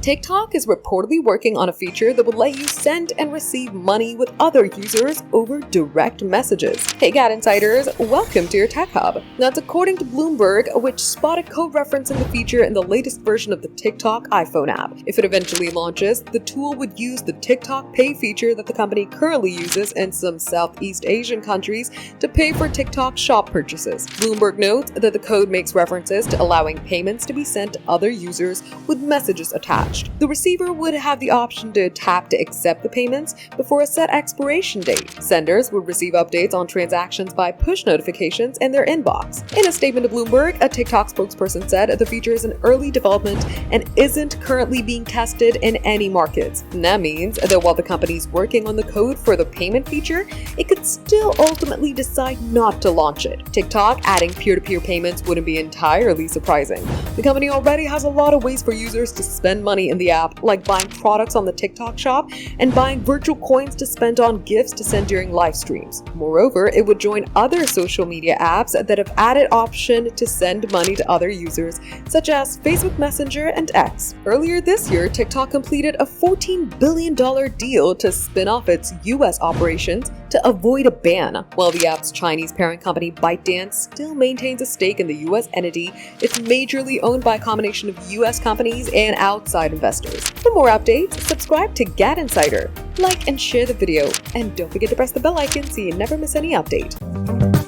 TikTok is reportedly working on a feature that will let you send and receive money with other users over direct messages. Hey GadInsiders, welcome to your Tech Hub. That's according to Bloomberg, which spotted code referencing the feature in the latest version of the TikTok iPhone app. If it eventually launches, the tool would use the TikTok Pay feature that the company currently uses in some Southeast Asian countries to pay for TikTok shop purchases. Bloomberg notes that the code makes references to allowing payments to be sent to other users with messages attached. The receiver would have the option to tap to accept the payments before a set expiration date. Senders would receive updates on transactions by push notifications in their inbox. In a statement to Bloomberg, a TikTok spokesperson said the feature is in early development and isn't currently being tested in any markets. And that means that while the company is working on the code for the payment feature, it could still ultimately decide not to launch it. TikTok adding peer-to-peer payments wouldn't be entirely surprising. The company already has a lot of ways for users to spend money in the app, like buying products on the TikTok shop and buying virtual coins to spend on gifts to send during live streams. Moreover, it would join other social media apps that have added option to send money to other users, such as Facebook Messenger and X. Earlier this year, TikTok completed a $14 billion deal to spin off its US operations to avoid a ban. While the app's Chinese parent company ByteDance still maintains a stake in the US entity, it's majorly owned by a combination of US companies and outside investors. For more updates, subscribe to GadInsider, like and share the video, and don't forget to press the bell icon so you never miss any update.